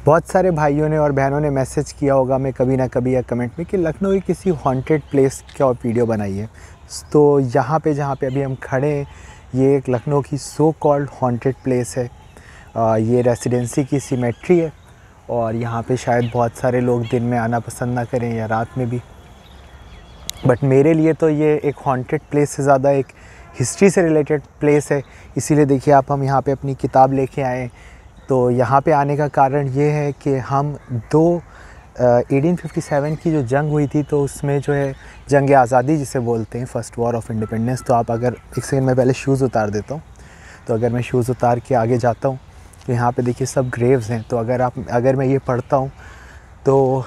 बहुत सारे भाइयों ने और बहनों ने मैसेज किया होगा मैं कभी ना कभी या कमेंट में कि लखनऊ की किसी हॉन्टेड प्लेस का वीडियो बनाइए। तो यहाँ पे जहाँ पे अभी हम खड़े हैं ये एक लखनऊ की सो कॉल्ड हॉन्टेड प्लेस है। ये रेसिडेंसी की सिमेट्री है और यहाँ पे शायद बहुत सारे लोग दिन में आना पसंद ना करें या रात में भी, बट मेरे लिए तो ये एक हॉन्टेड प्लेस से ज़्यादा एक हिस्ट्री से रिलेटेड प्लेस है। इसीलिए देखिए आप, हम यहाँ पे अपनी किताब लेके आए। तो यहाँ पे आने का कारण ये है कि हम 1857 की जो जंग हुई थी तो उसमें जो है जंग आज़ादी जिसे बोलते हैं, फर्स्ट वॉर ऑफ इंडिपेंडेंस। तो आप अगर एक सेकंड में पहले शूज़ उतार देता हूँ, तो अगर मैं शूज़ उतार के आगे जाता हूँ तो यहाँ पे देखिए सब ग्रेव्स हैं। तो अगर मैं ये पढ़ता हूँ तो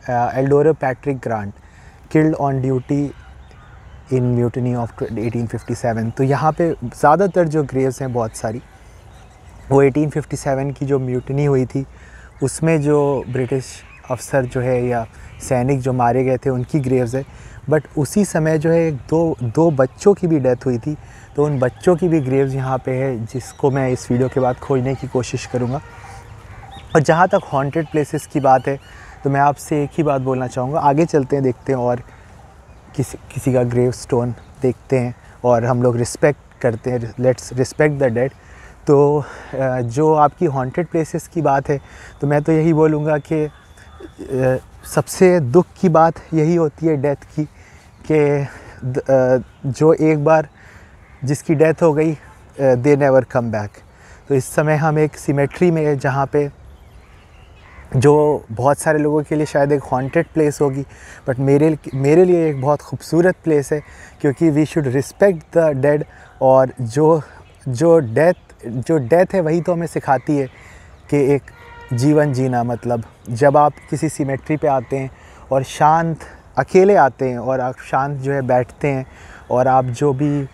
एल्डोरो Patrick Grant killed on duty in mutiny of 1857। तो यहाँ पे ज़्यादातर जो ग्रेव्स हैं बहुत सारी वो 1857 की जो म्यूटनी हुई थी उसमें जो ब्रिटिश अफसर जो है या सैनिक जो मारे गए थे उनकी ग्रेव्स है। बट उसी समय जो है दो बच्चों की भी डेथ हुई थी, तो उन बच्चों की भी ग्रेव्स यहाँ पे है जिसको मैं इस वीडियो के बाद खोजने की कोशिश करूँगा। और जहाँ तक हॉन्टेड प्लेसेस की बात है तो मैं आपसे एक ही बात बोलना चाहूँगा, आगे चलते हैं, देखते हैं और किसी का ग्रेव स्टोन देखते हैं और हम लोग रिस्पेक्ट करते हैं, लेट्स रिस्पेक्ट द डेड। तो जो आपकी हॉन्टेड प्लेसेस की बात है तो मैं तो यही बोलूँगा कि सबसे दुख की बात यही होती है डेथ की, कि जो एक बार जिसकी डेथ हो गई दे नेवर कम बैक। तो इस समय हम एक सिमेट्री में है जहाँ पे जो बहुत सारे लोगों के लिए शायद एक हॉन्टेड प्लेस होगी, बट मेरे लिए एक बहुत खूबसूरत प्लेस है, क्योंकि we should respect the dead. और जो डेथ है वही तो हमें सिखाती है कि एक जीवन जीना। मतलब जब आप किसी सिमेट्री पे आते हैं और शांत अकेले आते हैं और आप शांत जो है बैठते हैं और आप जो भी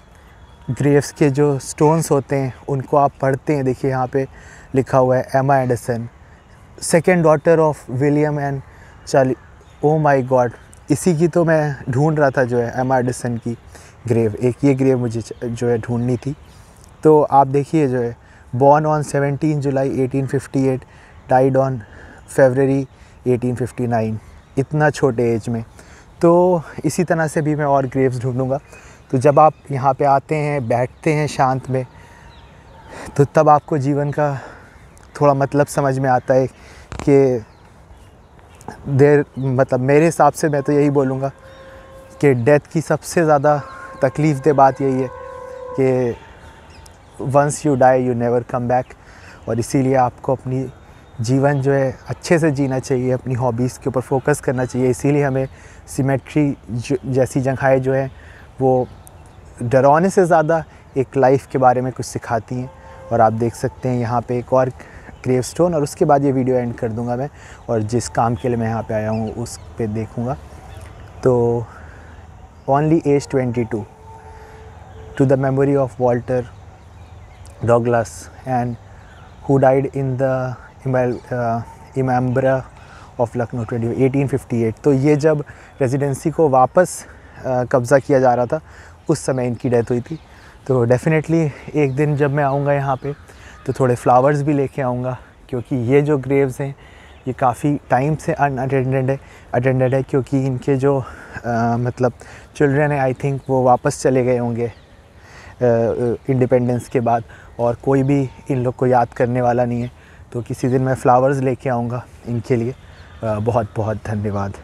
ग्रेव्स के जो स्टोन्स होते हैं उनको आप पढ़ते हैं। देखिए यहाँ पे लिखा हुआ है एमा Edison, second daughter of William and Charlie. Oh my God, इसी की तो मैं ढूंढ रहा था, जो है एमा एडिसन की ग्रेव। एक ये ग्रेव मुझे जो है ढूंढनी थी। तो आप देखिए जो है born on 17 July 1858, died on फरवरी 1859, इतना छोटे एज में। तो इसी तरह से भी मैं और ग्रेव्स ढूंढूंगा। तो जब आप यहाँ पे आते हैं, बैठते हैं शांत में, तो तब आपको जीवन का थोड़ा मतलब समझ में आता है कि मतलब मेरे हिसाब से मैं तो यही बोलूँगा कि डेथ की सबसे ज़्यादा तकलीफ़ दे बात यही है कि once you die you never come back. और इसीलिए आपको अपनी जीवन जो है अच्छे से जीना चाहिए, अपनी हॉबीज़ के ऊपर फोकस करना चाहिए। इसीलिए हमें सिमेट्री जैसी जगहें जो है वो डराने से ज़्यादा एक लाइफ के बारे में कुछ सिखाती हैं। और आप देख सकते हैं यहाँ पे एक और ग्रेव स्टोन, और उसके बाद ये वीडियो एंड कर दूँगा मैं, और जिस काम के लिए मैं यहाँ पे आया हूँ उस पे देखूँगा। तो only age 22 to the memory of Walter Douglas and who died in the Imambara of Lucknow 1858। तो ये जब रेजिडेंसी को वापस कब्ज़ा किया जा रहा था उस समय इनकी डेथ हुई थी। तो डेफ़िनेटली एक दिन जब मैं आऊँगा यहाँ पे तो थोड़े फ्लावर्स भी लेके आऊँगा, क्योंकि ये जो ग्रेव्स हैं ये काफ़ी टाइम से अटेंडेड है, क्योंकि इनके जो मतलब चिल्ड्रन है, आई थिंक वो वापस चले गए होंगे इंडिपेंडेंस के बाद, और कोई भी इन लोग को याद करने वाला नहीं है। तो किसी दिन मैं फ्लावर्स लेके आऊँगा इनके लिए। बहुत बहुत धन्यवाद।